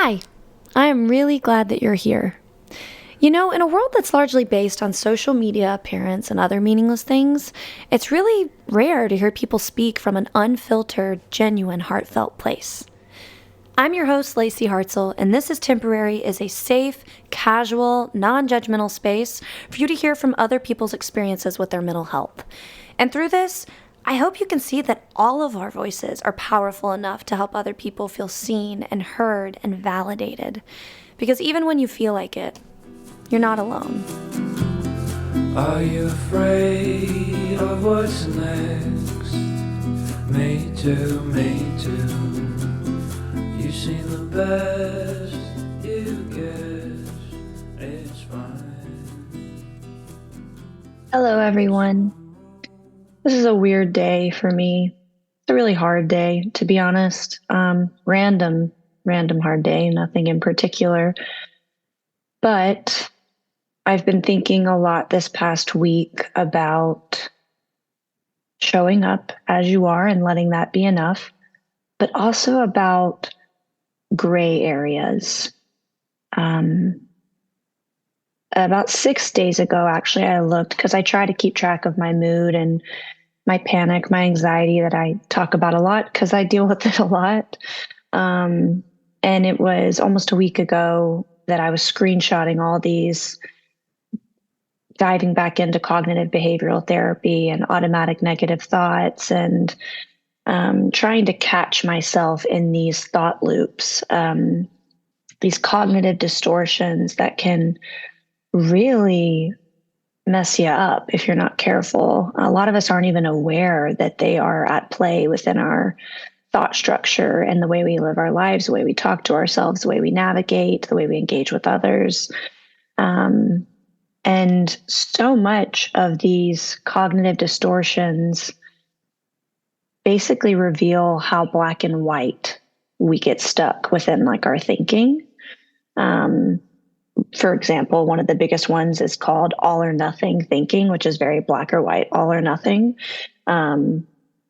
Hi, I am really glad that you're here. You know, in a world that's largely based on social media appearance and other meaningless things, it's really rare to hear people speak from an unfiltered, genuine, heartfelt place. I'm your host, Lacey Hartzell, and This is Temporary is a safe, casual, non-judgmental space for you to hear from other people's experiences with their mental health. And through this, I hope you can see that all of our voices are powerful enough to help other people feel seen and heard and validated. Because even when you feel like it, you're not alone. Are you afraid of what's next? Me too, me too. You've seen the best, you guess it's fine. Hello, everyone. This is a weird day for me. It's a really hard day, to be honest. Random hard day, nothing in particular. But I've been thinking a lot this past week about showing up as you are and letting that be enough, but also about gray areas. About 6 days ago, actually, I looked because I try to keep track of my mood and my panic, my anxiety that I talk about a lot because I deal with it a lot. And it was almost a week ago that I was screenshotting all these, diving back into cognitive behavioral therapy and automatic negative thoughts and trying to catch myself in these thought loops, these cognitive distortions that can really mess you up if you're not careful. A lot of us aren't even aware that they are at play within our thought structure and the way we live our lives, the way we talk to ourselves, the way we navigate, the way we engage with others. And so much of these cognitive distortions basically reveal how black and white we get stuck within like our thinking. For example, one of the biggest ones is called all or nothing thinking, which is very black or white, all or nothing. And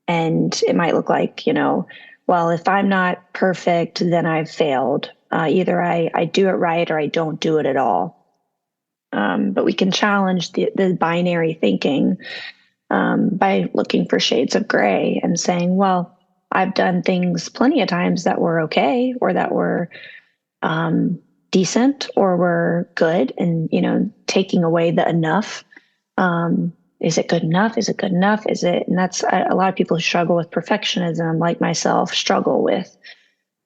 it might look like, well, if I'm not perfect, then I've failed. Either I do it right or I don't do it at all. But we can challenge the binary thinking by looking for shades of gray and saying, well, I've done things plenty of times that were okay or that were decent or were good, and taking away the enough. Is it good enough? Is it good enough? And that's a lot of people who struggle with perfectionism, like myself, struggle with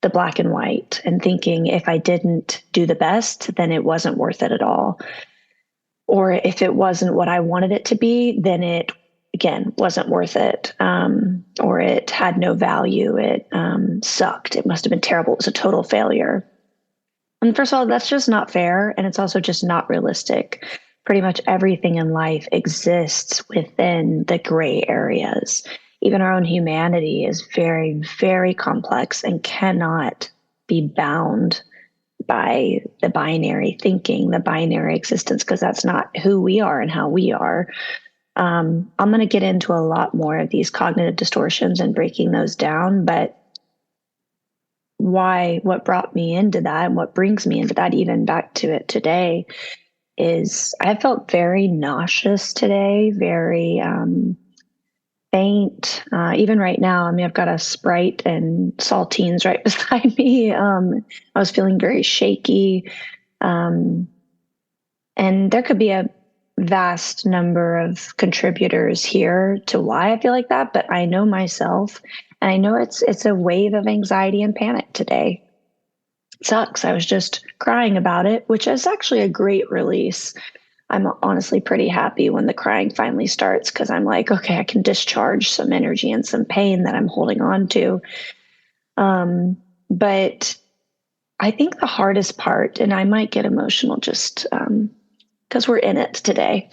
the black and white and thinking if I didn't do the best, then it wasn't worth it at all. Or if it wasn't what I wanted it to be, then it, again, wasn't worth it. Or it had no value. It sucked. It must have been terrible. It was a total failure. And first of all, that's just not fair. And it's also just not realistic. Pretty much everything in life exists within the gray areas. Even our own humanity is very, very complex and cannot be bound by the binary thinking, the binary existence, because that's not who we are and how we are. I'm going to get into a lot more of these cognitive distortions and breaking those down, but what brought me into that and what brings me into that, even back to it today, is I felt very nauseous today, very faint. Even right now, I mean, I've got a Sprite and saltines right beside me. I was feeling very shaky. And there could be a vast number of contributors here to why I feel like that, but I know myself, and I know it's a wave of anxiety and panic today. It sucks. I was just crying about it, which is actually a great release. I'm honestly pretty happy when the crying finally starts because I'm like, okay, I can discharge some energy and some pain that I'm holding on to. But I think the hardest part, and I might get emotional just because we're in it today.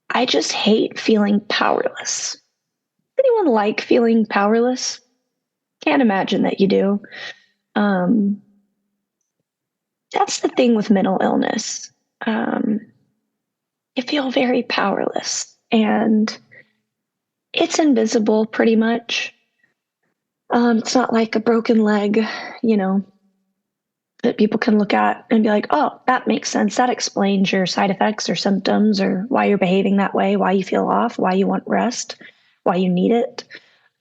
I just hate feeling powerless. Anyone like feeling powerless? Can't imagine that you do. That's the thing with mental illness. You feel very powerless and it's invisible pretty much. It's not like a broken leg, you know, that people can look at and be like, oh, that makes sense. That explains your side effects or symptoms or why you're behaving that way, why you feel off, why you want rest, why you need it.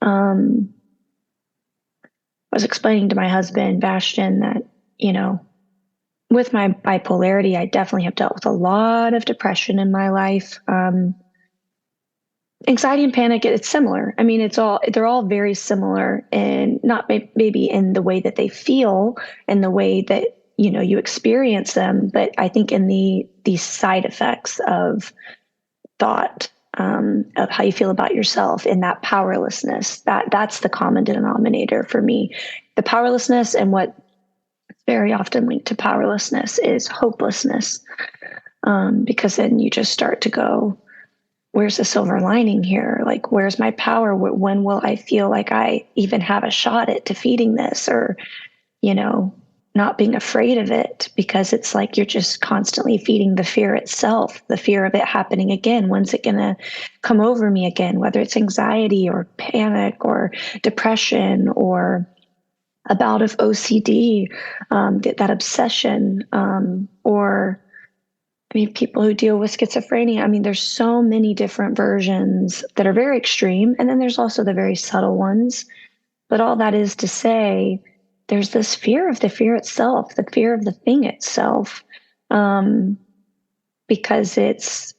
I was explaining to my husband, Bastion, that, you know, with my bipolarity, I definitely have dealt with a lot of depression in my life. Anxiety and panic, it's similar. I mean, they're all very similar, and not maybe in the way that they feel and the way that, you know, you experience them, but I think in the side effects of thought, of how you feel about yourself, and that powerlessness, that's the common denominator for me. The powerlessness, and what very often linked to powerlessness is hopelessness, because then you just start to go, where's the silver lining here? Like, where's my power? When will I feel like I even have a shot at defeating this, or, you know, not being afraid of it? Because it's like you're just constantly feeding the fear itself, the fear of it happening again. When's it going to come over me again? Whether it's anxiety or panic or depression or a bout of OCD, that obsession, or I mean, people who deal with schizophrenia. I mean, there's so many different versions that are very extreme, and then there's also the very subtle ones. But all that is to say, there's this fear of the fear itself, the fear of the thing itself, um, because it's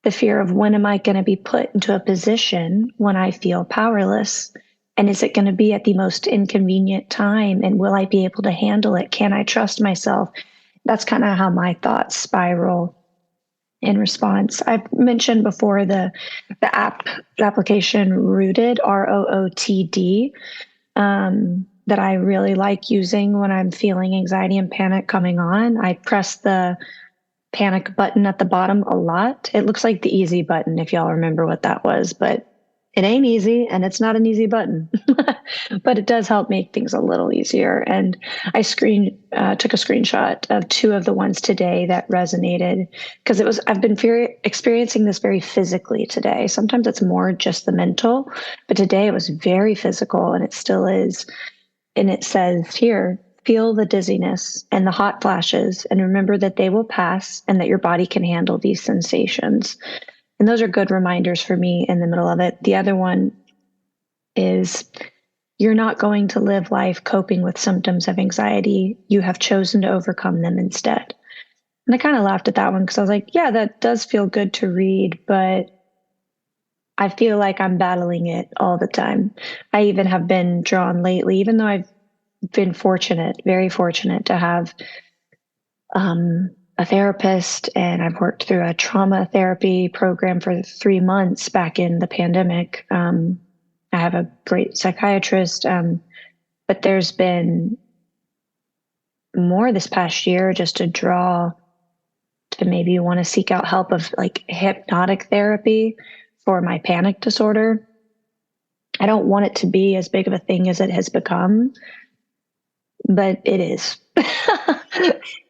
the fear of, when am I going to be put into a position when I feel powerless? And is it going to be at the most inconvenient time? And will I be able to handle it? Can I trust myself? That's kind of how my thoughts spiral in response. I've mentioned before the application Rooted, ROOTD, that I really like using when I'm feeling anxiety and panic coming on. I press the panic button at the bottom a lot. It looks like the easy button, if y'all remember what that was, but it ain't easy, and it's not an easy button, but it does help make things a little easier. And I took a screenshot of two of the ones today that resonated, because I've been experiencing this very physically today. Sometimes it's more just the mental, but today it was very physical, and it still is. And it says here, feel the dizziness and the hot flashes, and remember that they will pass and that your body can handle these sensations. And those are good reminders for me in the middle of it. The other one is, you're not going to live life coping with symptoms of anxiety. You have chosen to overcome them instead. And I kind of laughed at that one, because I was like, yeah, that does feel good to read, but I feel like I'm battling it all the time. I even have been drawn lately, even though I've been fortunate, very fortunate to have a therapist, and I've worked through a trauma therapy program for 3 months back in the pandemic. I have a great psychiatrist, but there's been more this past year just a draw to maybe want to seek out help of like hypnotic therapy for my panic disorder. I don't want it to be as big of a thing as it has become, but it is.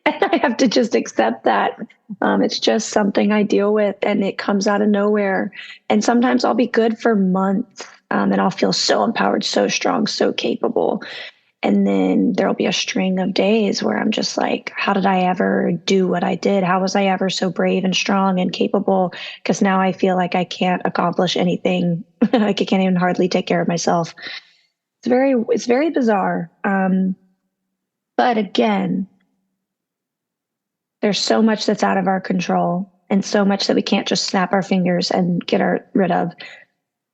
And I have to just accept that. It's just something I deal with, and it comes out of nowhere. And sometimes I'll be good for months, and I'll feel so empowered, so strong, so capable. And then there'll be a string of days where I'm just like, how did I ever do what I did? How was I ever so brave and strong and capable? Because now I feel like I can't accomplish anything. Like I can't even hardly take care of myself. It's very bizarre. But again, there's so much that's out of our control, and so much that we can't just snap our fingers and get rid of.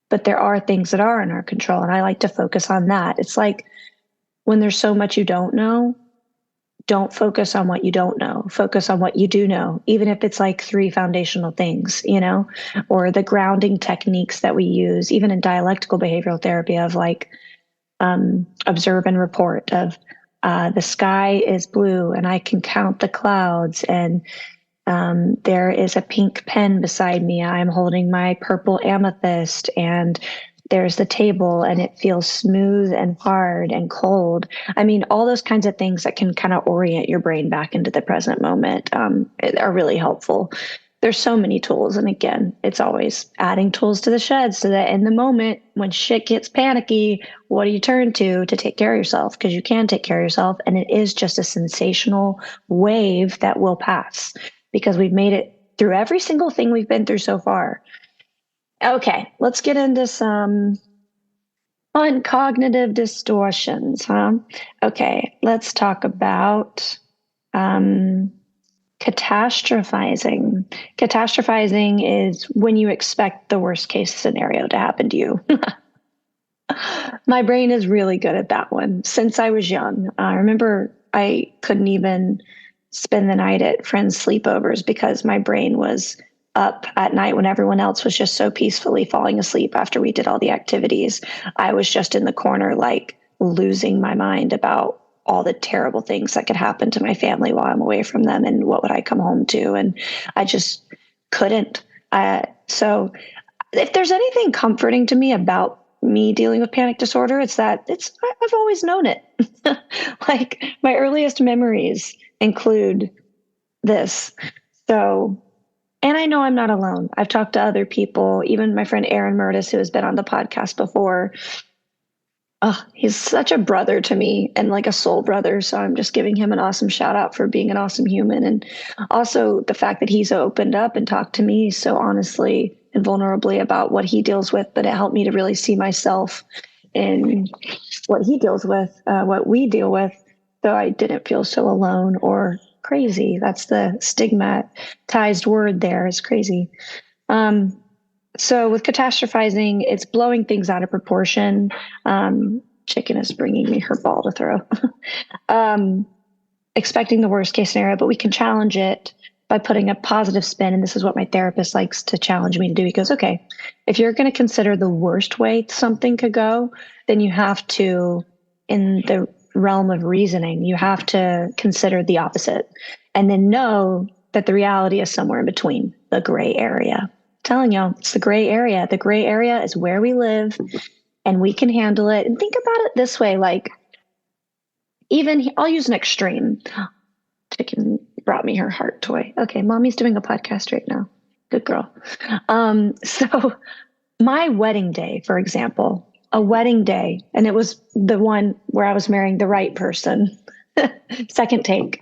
But there are things that are in our control, and I like to focus on that. It's like, when there's so much you don't know, don't focus on what you don't know. Focus on what you do know, even if it's like 3 foundational things, you know, or the grounding techniques that we use, even in dialectical behavioral therapy, of like, observe and report, of the sky is blue and I can count the clouds, and there is a pink pen beside me. I'm holding my purple amethyst, and there's the table and it feels smooth and hard and cold. I mean, all those kinds of things that can kind of orient your brain back into the present moment, are really helpful. there's so many tools. And again, it's always adding tools to the shed so that in the moment when shit gets panicky, what do you turn to take care of yourself? Because you can take care of yourself. And it is just a sensational wave that will pass because we've made it through every single thing we've been through so far. Okay, let's get into some fun cognitive distortions, huh? Okay, let's talk about catastrophizing. Catastrophizing is when you expect the worst case scenario to happen to you. My brain is really good at that one since I was young. I remember I couldn't even spend the night at friends' sleepovers because my brain was up at night when everyone else was just so peacefully falling asleep after we did all the activities. I was just in the corner, like losing my mind about all the terrible things that could happen to my family while I'm away from them and what would I come home to. And I just couldn't. So if there's anything comforting to me about me dealing with panic disorder, it's that I've always known it. Like my earliest memories include this. So, and I know I'm not alone. I've talked to other people, even my friend Aaron Murtis, who has been on the podcast before. Oh, he's such a brother to me and like a soul brother. So I'm just giving him an awesome shout out for being an awesome human. And also the fact that he's opened up and talked to me so honestly and vulnerably about what he deals with, but it helped me to really see myself in what he deals with, what we deal with. So I didn't feel so alone or crazy. That's the stigmatized word there, is crazy. So with catastrophizing, it's blowing things out of proportion. Chicken is bringing me her ball to throw. Expecting the worst case scenario, but we can challenge it by putting a positive spin. And this is what my therapist likes to challenge me to do. He goes, okay, if you're going to consider the worst way something could go, then you have to, in the realm of reasoning, you have to consider the opposite and then know that the reality is somewhere in between, the gray area. Telling you, it's the gray area. The gray area is where we live and we can handle it. And think about it this way, like even I'll use an extreme. Chicken brought me her heart toy. Okay, mommy's doing a podcast right now. Good girl. So my wedding day, for example, a wedding day, and it was the one where I was marrying the right person. Second take.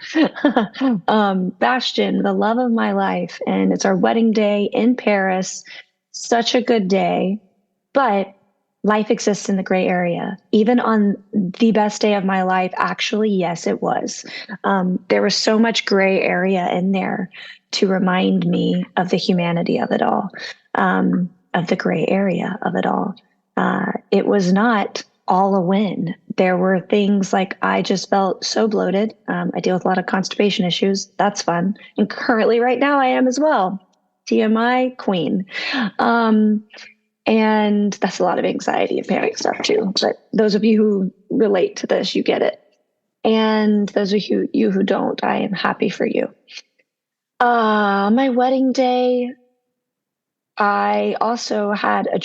Bastion, the love of my life. And it's our wedding day in Paris. Such a good day. But life exists in the gray area. Even on the best day of my life, actually, yes, it was. There was so much gray area in there to remind me of the humanity of it all, of the gray area of it all. It was not all a win. There were things like I just felt so bloated. I deal with a lot of constipation issues. That's fun. And currently right now I am as well. TMI queen. And that's a lot of anxiety and panic stuff too. But those of you who relate to this, you get it. And those of you who don't, I am happy for you. My wedding day, I also had a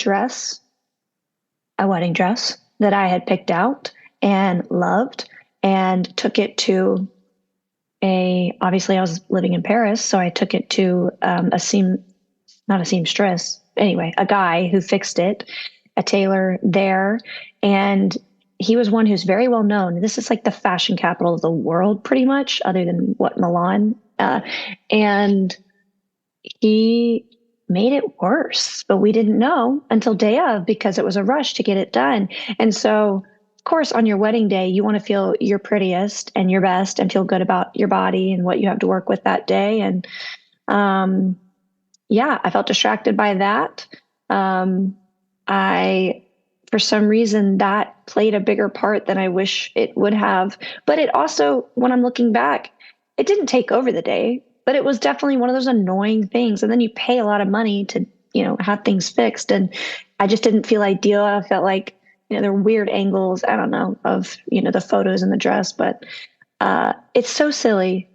wedding dress that I had picked out and loved and took it to obviously I was living in Paris. So I took it to not a seamstress, anyway, a guy who fixed it, a tailor there. And he was one who's very well known. This is like the fashion capital of the world, pretty much, other than Milan. And he made it worse, but we didn't know until day of because it was a rush to get it done. And so, of course, on your wedding day, you want to feel your prettiest and your best and feel good about your body and what you have to work with that day. And I felt distracted by that. For some reason, that played a bigger part than I wish it would have. But it also, when I'm looking back, it didn't take over the day. But it was definitely one of those annoying things. And then you pay a lot of money to, have things fixed. And I just didn't feel ideal. I felt like, there were weird angles, I don't know, of, the photos in the dress. But it's so silly.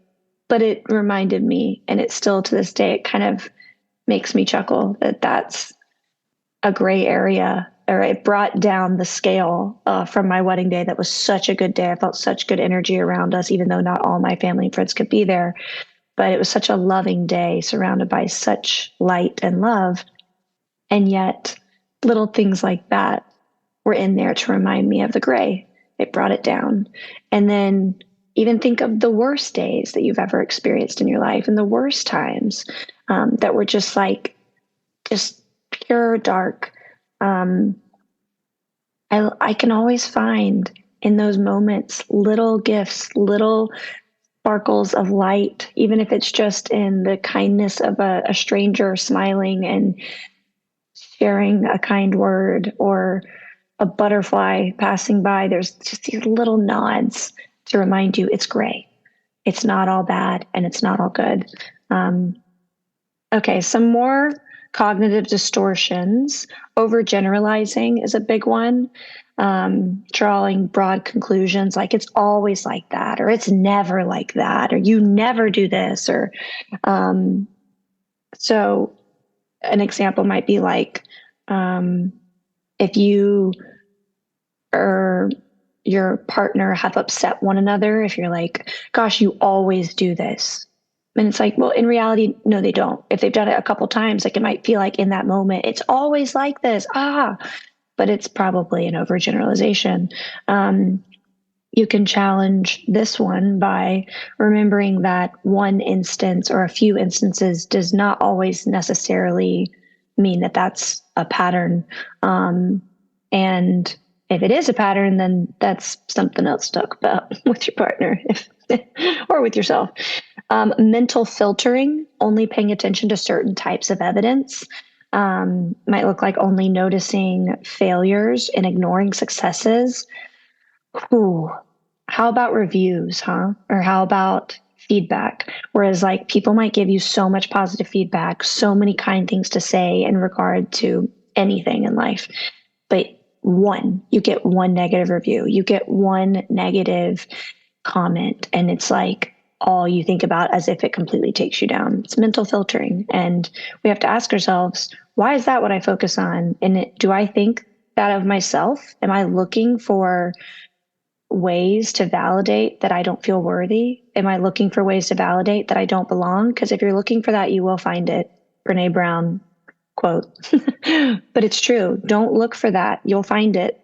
But it reminded me, and it's still to this day, it kind of makes me chuckle that that's a gray area, or it brought down the scale from my wedding day. That was such a good day. I felt such good energy around us, even though not all my family and friends could be there. but it was such a loving day surrounded by such light and love. And yet, little things like that were in there to remind me of the gray. It brought it down. And then even think of the worst days that you've ever experienced in your life and the worst times that were just like, just pure dark. I can always find in those moments little gifts, little sparkles of light, even if it's just in the kindness of a stranger smiling and sharing a kind word, or a butterfly passing by. There's just these little nods to remind you it's gray. It's not all bad and it's not all good. Okay, some more cognitive distortions. Overgeneralizing is a big one. Drawing broad conclusions like it's always like that, or it's never like that, or you never do this, or so an example might be like if you or your partner have upset one another, if you're like, gosh, you always do this. And it's like, well, in reality, no, they don't. If they've done it a couple times, like it might feel like in that moment, it's always like this. But it's probably an overgeneralization. You can challenge this one by remembering that one instance or a few instances does not always necessarily mean that that's a pattern. And if it is a pattern, then that's something else to talk about with your partner or with yourself. Mental filtering, only paying attention to certain types of evidence, might look like only noticing failures and ignoring successes. Ooh, how about reviews, huh? Or how about feedback? Whereas, like, people might give you so much positive feedback, so many kind things to say in regard to anything in life, but you get one negative review, you get one negative comment, and it's like all you think about as if it completely takes you down. It's mental filtering. And we have to ask ourselves, why is that what I focus on? And do I think that of myself? Am I looking for ways to validate that I don't feel worthy? Am I looking for ways to validate that I don't belong? Because if you're looking for that, you will find it. Brene Brown quote. But it's true. Don't look for that. You'll find it.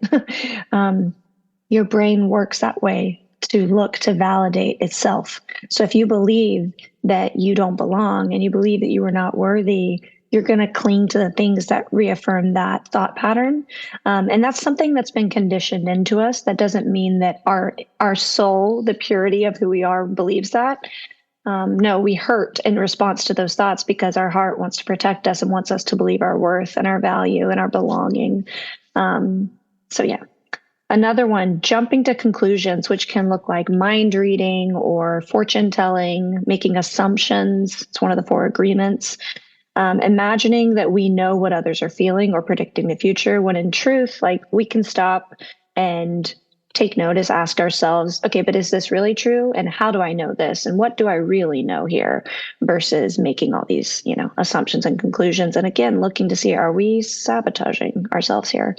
Your brain works that way, to look to validate itself. So if you believe that you don't belong and you believe that you are not worthy, you're going to cling to the things that reaffirm that thought pattern. And that's something that's been conditioned into us. That doesn't mean that our soul, the purity of who we are, believes that. No, we hurt in response to those thoughts because our heart wants to protect us and wants us to believe our worth and our value and our belonging. So yeah. Another one, jumping to conclusions, which can look like mind reading or fortune telling, making assumptions. It's one of the 4 agreements. Imagining that we know what others are feeling or predicting the future, when in truth, like, we can stop and take notice, ask ourselves, okay, but is this really true? And how do I know this? And what do I really know here? Versus making all these, assumptions and conclusions. And again, looking to see, are we sabotaging ourselves here?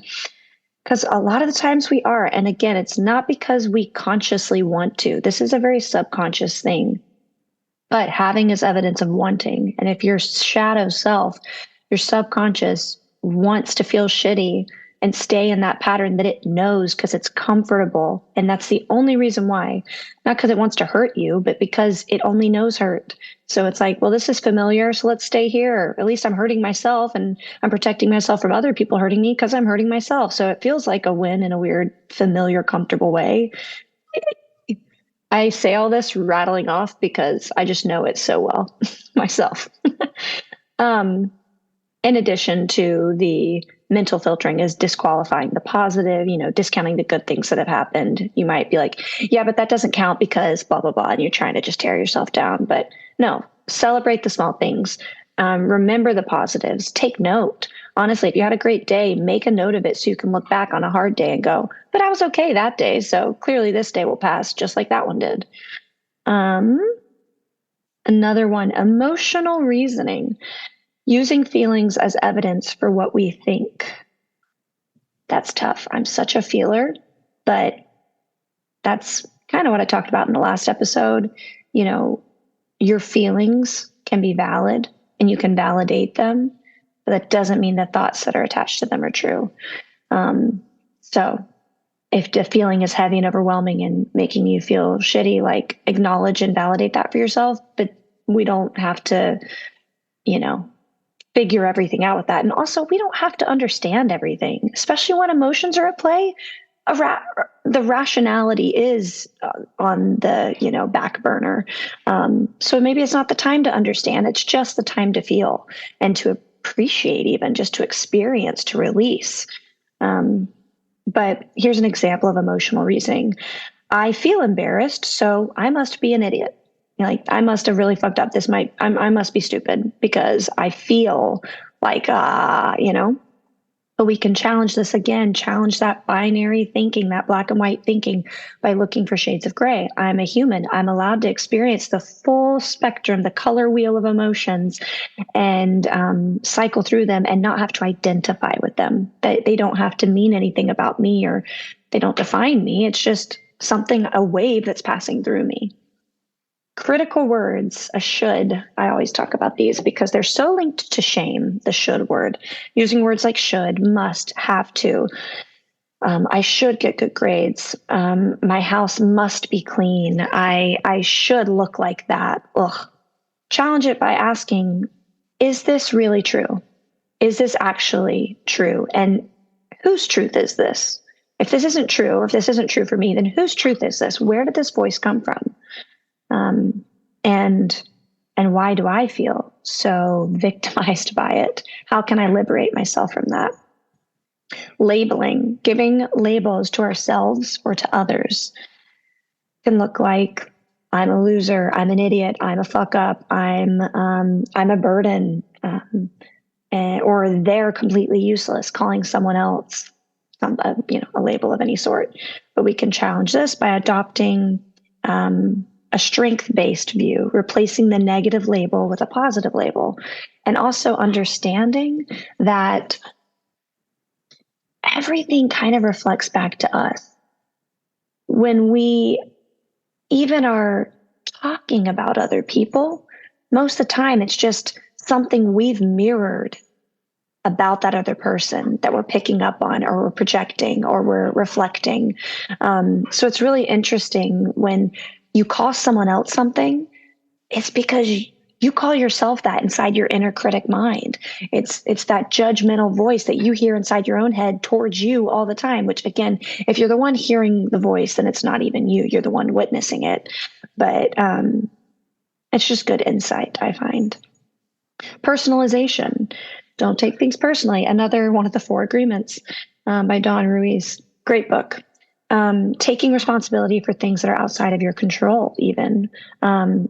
Because a lot of the times we are. And again, it's not because we consciously want to. This is a very subconscious thing. But having is evidence of wanting. And if your shadow self, your subconscious, wants to feel shitty and stay in that pattern that it knows because it's comfortable, and that's the only reason why, not because it wants to hurt you, but because it only knows hurt. So it's like, well, this is familiar, so let's stay here. At least I'm hurting myself, and I'm protecting myself from other people hurting me because I'm hurting myself. So it feels like a win in a weird, familiar, comfortable way. I say all this rattling off because I just know it so well myself. In addition to the mental filtering is disqualifying the positive, discounting the good things that have happened. You might be like, yeah, but that doesn't count because blah, blah, blah. And you're trying to just tear yourself down. But no, celebrate the small things. Remember the positives. Take note. Honestly, if you had a great day, make a note of it so you can look back on a hard day and go, but I was okay that day. So clearly this day will pass just like that one did. Another one, emotional reasoning. Using feelings as evidence for what we think. That's tough. I'm such a feeler, but that's kind of what I talked about in the last episode. your feelings can be valid and you can validate them, but that doesn't mean the thoughts that are attached to them are true. So if the feeling is heavy and overwhelming and making you feel shitty, like acknowledge and validate that for yourself. But we don't have to, figure everything out with that. And also, we don't have to understand everything, especially when emotions are at play. The rationality is on the back burner. So maybe it's not the time to understand. It's just the time to feel and to appreciate, even just to experience, to release. But here's an example of emotional reasoning. I feel embarrassed, so I must be an idiot. Like, I must have really fucked up. I must be stupid because I feel like, but we can challenge this again, challenge that binary thinking, that black and white thinking, by looking for shades of gray. I'm a human. I'm allowed to experience the full spectrum, the color wheel of emotions, and cycle through them and not have to identify with them. They don't have to mean anything about me, or they don't define me. It's just a wave that's passing through me. Critical words, a should. I always talk about these because they're so linked to shame, the should word. Using words like should, must, have to. I should get good grades. My house must be clean. I should look like that. Ugh. Challenge it by asking, is this really true? Is this actually true? And whose truth is this? If this isn't true, or if this isn't true for me, then whose truth is this? Where did this voice come from? And why do I feel so victimized by it? How can I liberate myself from that? Labeling, giving labels to ourselves or to others, can look like I'm a loser, I'm an idiot, I'm a fuck up, I'm a burden, or they're completely useless. Calling someone else a label of any sort. But we can challenge this by adopting a strength-based view, replacing the negative label with a positive label, and also understanding that everything kind of reflects back to us. When we even are talking about other people, most of the time it's just something we've mirrored about that other person that we're picking up on, or we're projecting, or we're reflecting. So it's really interesting when you call someone else something, it's because you call yourself that inside your inner critic mind. It's that judgmental voice that you hear inside your own head towards you all the time, which, again, if you're the one hearing the voice, then it's not even you. You're the one witnessing it. But it's just good insight, I find. Personalization. Don't take things personally. Another one of the 4 agreements by Don Ruiz. Great book. Taking responsibility for things that are outside of your control, even.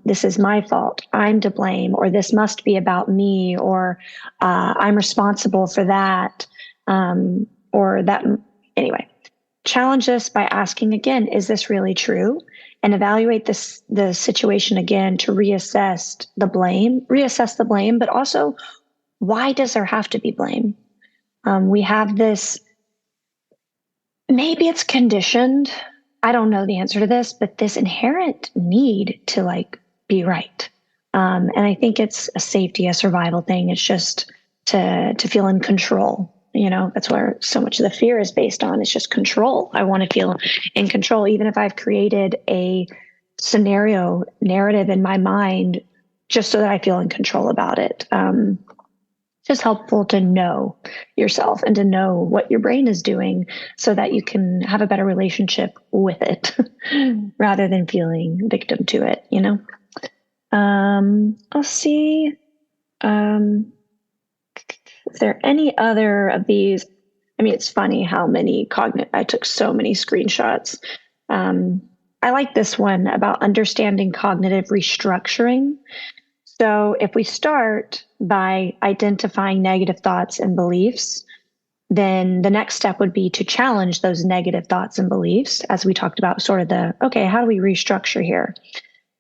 This is my fault. I'm to blame, or this must be about me, or I'm responsible for that, or that. Anyway, challenge this by asking again, is this really true? And evaluate the situation again to reassess the blame, but also, why does there have to be blame? We have this. Maybe it's conditioned. I don't know the answer to this, but this inherent need to be right. And I think it's a safety, a survival thing. It's just to feel in control. That's where so much of the fear is based on. It's just control. I want to feel in control, even if I've created a scenario narrative in my mind, just so that I feel in control about it. Just helpful to know yourself and to know what your brain is doing so that you can have a better relationship with it rather than feeling victim to it, I'll see. Is there any other of these? I mean, it's funny how many I took so many screenshots. I like this one about understanding cognitive restructuring. So if we start by identifying negative thoughts and beliefs, then the next step would be to challenge those negative thoughts and beliefs, as we talked about, sort of how do we restructure here?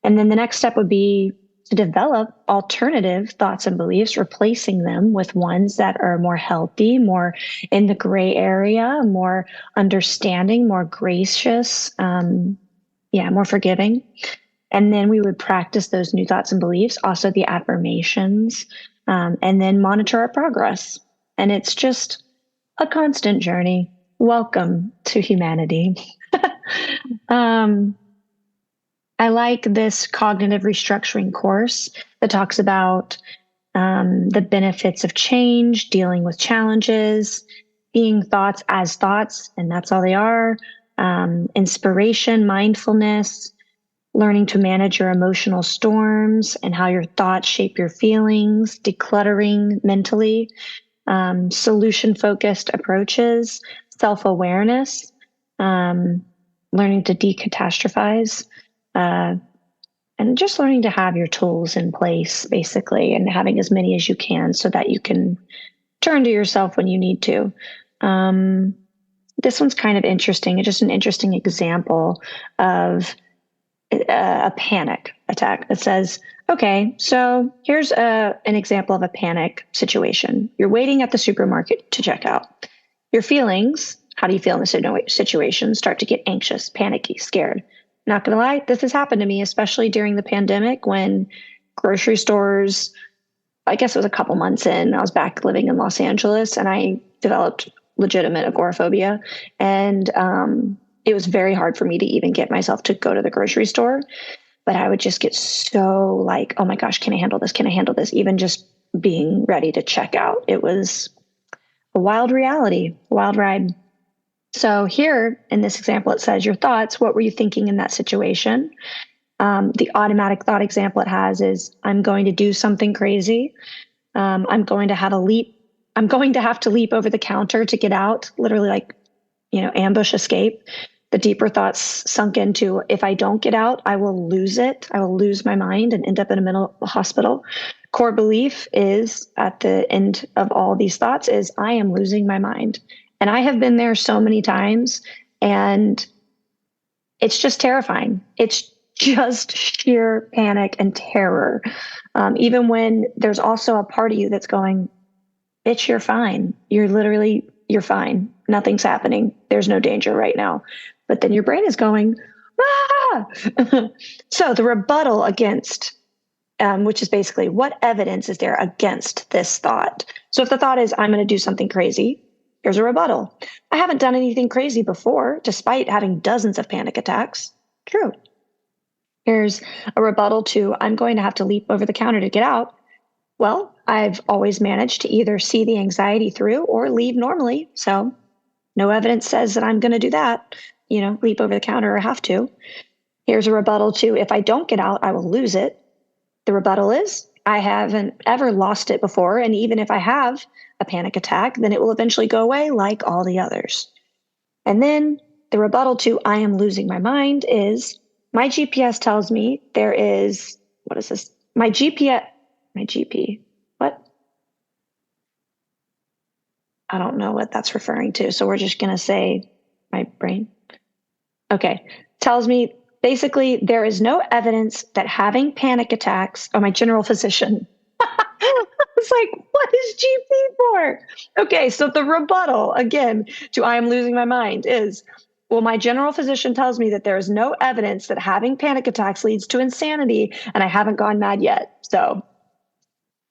And then the next step would be to develop alternative thoughts and beliefs, replacing them with ones that are more healthy, more in the gray area, more understanding, more gracious, more forgiving. And then we would practice those new thoughts and beliefs, also the affirmations, and then monitor our progress. And it's just a constant journey. Welcome to humanity. um, I like this cognitive restructuring course that talks about the benefits of change, dealing with challenges, being thoughts as thoughts, and that's all they are, inspiration, mindfulness, learning to manage your emotional storms and how your thoughts shape your feelings, decluttering mentally, solution-focused approaches, self-awareness, learning to decatastrophize, and just learning to have your tools in place, basically, and having as many as you can so that you can turn to yourself when you need to. This one's kind of interesting. It's just an interesting example of a panic attack. It says, okay, so here's an example of a panic situation. You're waiting at the supermarket to check out. Your feelings, how do you feel in the situation, start to get anxious, panicky, scared. Not going to lie, this has happened to me, especially during the pandemic when grocery stores, I guess it was a couple months in, I was back living in Los Angeles and I developed legitimate agoraphobia. And it was very hard for me to even get myself to go to the grocery store. But I would just get so like, oh my gosh, can I handle this? Can I handle this? Even just being ready to check out. It was a wild reality, a wild ride. So here in this example, it says your thoughts, what were you thinking in that situation? The automatic thought example it has is, I'm going to do something crazy. I'm going to have to leap over the counter to get out, literally like, ambush escape. The deeper thoughts sunk into, if I don't get out, I will lose it. I will lose my mind and end up in a mental hospital. Core belief is at the end of all these thoughts is, I am losing my mind. And I have been there so many times, and it's just terrifying. It's just sheer panic and terror. Even when there's also a part of you that's going, bitch, you're fine. You're fine. Nothing's happening. There's no danger right now. But then your brain is going, ah! So the rebuttal against, which is basically, what evidence is there against this thought? So if the thought is, I'm going to do something crazy, here's a rebuttal. I haven't done anything crazy before, despite having dozens of panic attacks. True. Here's a rebuttal to, I'm going to have to leap over the counter to get out. Well, I've always managed to either see the anxiety through or leave normally. So no evidence says that I'm going to do that, leap over the counter or have to. Here's a rebuttal to, if I don't get out, I will lose it. The rebuttal is, I haven't ever lost it before. And even if I have a panic attack, then it will eventually go away like all the others. And then the rebuttal to, I am losing my mind is, my GPS tells me there is, what is this? My GP, what? I don't know what that's referring to. So we're just going to say my brain. Okay. Tells me basically there is no evidence that having panic attacks, my general physician. It's like, what is GP for? Okay. So the rebuttal again to I am losing my mind is, well, my general physician tells me that there is no evidence that having panic attacks leads to insanity, and I haven't gone mad yet. So,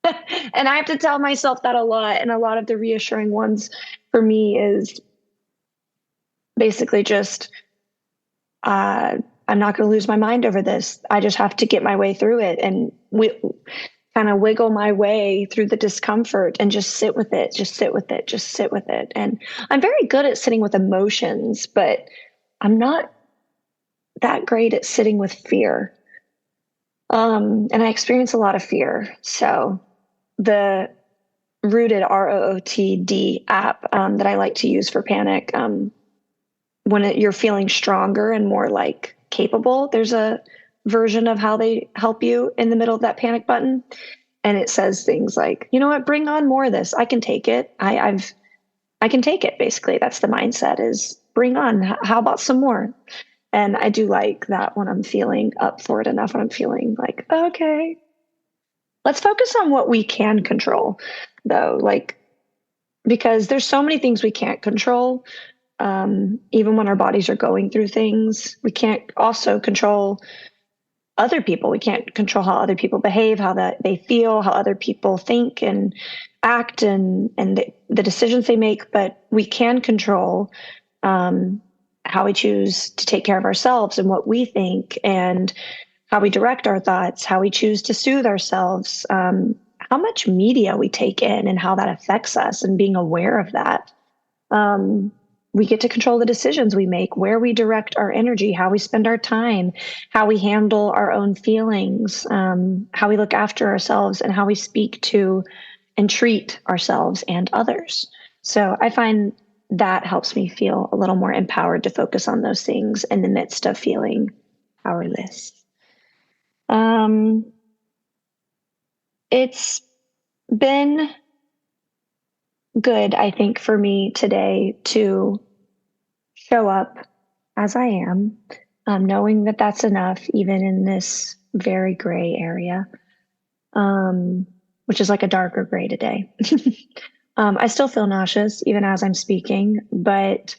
and I have to tell myself that a lot. And a lot of the reassuring ones for me is basically just, I'm not going to lose my mind over this. I just have to get my way through it and kind of wiggle my way through the discomfort and just sit with it, just sit with it, just sit with it. And I'm very good at sitting with emotions, but I'm not that great at sitting with fear. And I experience a lot of fear. So the Rooted, ROOTD app that I like to use for panic, when you're feeling stronger and more like capable, there's a version of how they help you in the middle of that panic button. And it says things like, you know what, bring on more of this. I can take it. I can take it. Basically, that's the mindset is bring on. How about some more? And I do like that when I'm feeling up for it enough, when I'm feeling like, okay, let's focus on what we can control though. Like, because there's so many things we can't control. Even when our bodies are going through things, we can't also control other people. We can't control how other people behave, how that they feel, how other people think and act, and the decisions they make. But we can control how we choose to take care of ourselves and what we think, and how we direct our thoughts, how we choose to soothe ourselves, how much media we take in, and how that affects us, and being aware of that. We get to control the decisions we make, where we direct our energy, how we spend our time, how we handle our own feelings, how we look after ourselves, and how we speak to and treat ourselves and others. So I find that helps me feel a little more empowered to focus on those things in the midst of feeling powerless. It's been good, I think, for me today to show up as I am, knowing that that's enough, even in this very gray area, which is like a darker gray today. I still feel nauseous even as I'm speaking, but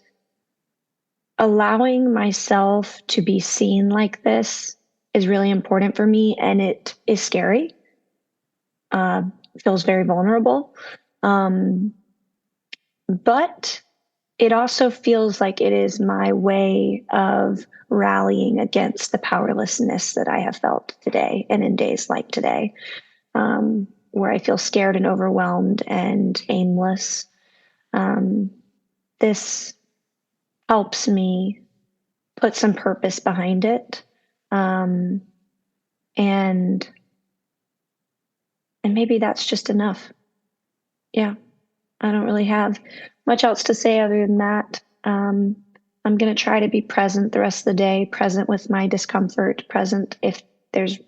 allowing myself to be seen like this is really important for me, and it is scary. Feels very vulnerable. But it also feels like it is my way of rallying against the powerlessness that I have felt today and in days like today, where I feel scared and overwhelmed and aimless. This helps me put some purpose behind it. And maybe that's just enough. Yeah. I don't really have much else to say other than that. I'm going to try to be present the rest of the day, present with my discomfort, present if there's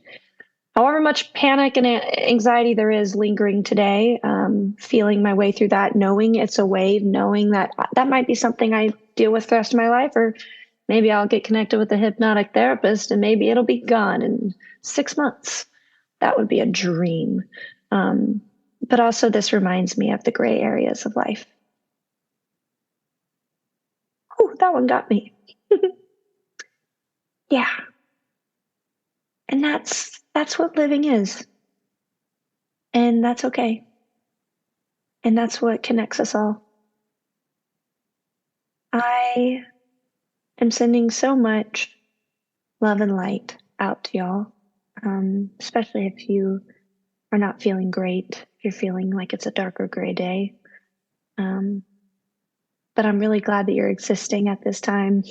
however much panic and anxiety there is lingering today, feeling my way through that, knowing it's a wave, knowing that that might be something I deal with the rest of my life, or maybe I'll get connected with a hypnotic therapist and maybe it'll be gone in 6 months. That would be a dream. But also this reminds me of the gray areas of life. Oh, that one got me. Yeah. And that's what living is. And that's okay. And that's what connects us all. I am sending so much love and light out to y'all, especially if you are not feeling great, if you're feeling like it's a darker gray day. But I'm really glad that you're existing at this time,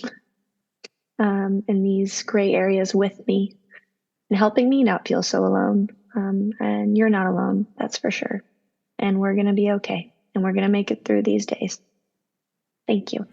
in these gray areas with me and helping me not feel so alone. And you're not alone, that's for sure. And we're going to be okay. And we're going to make it through these days. Thank you.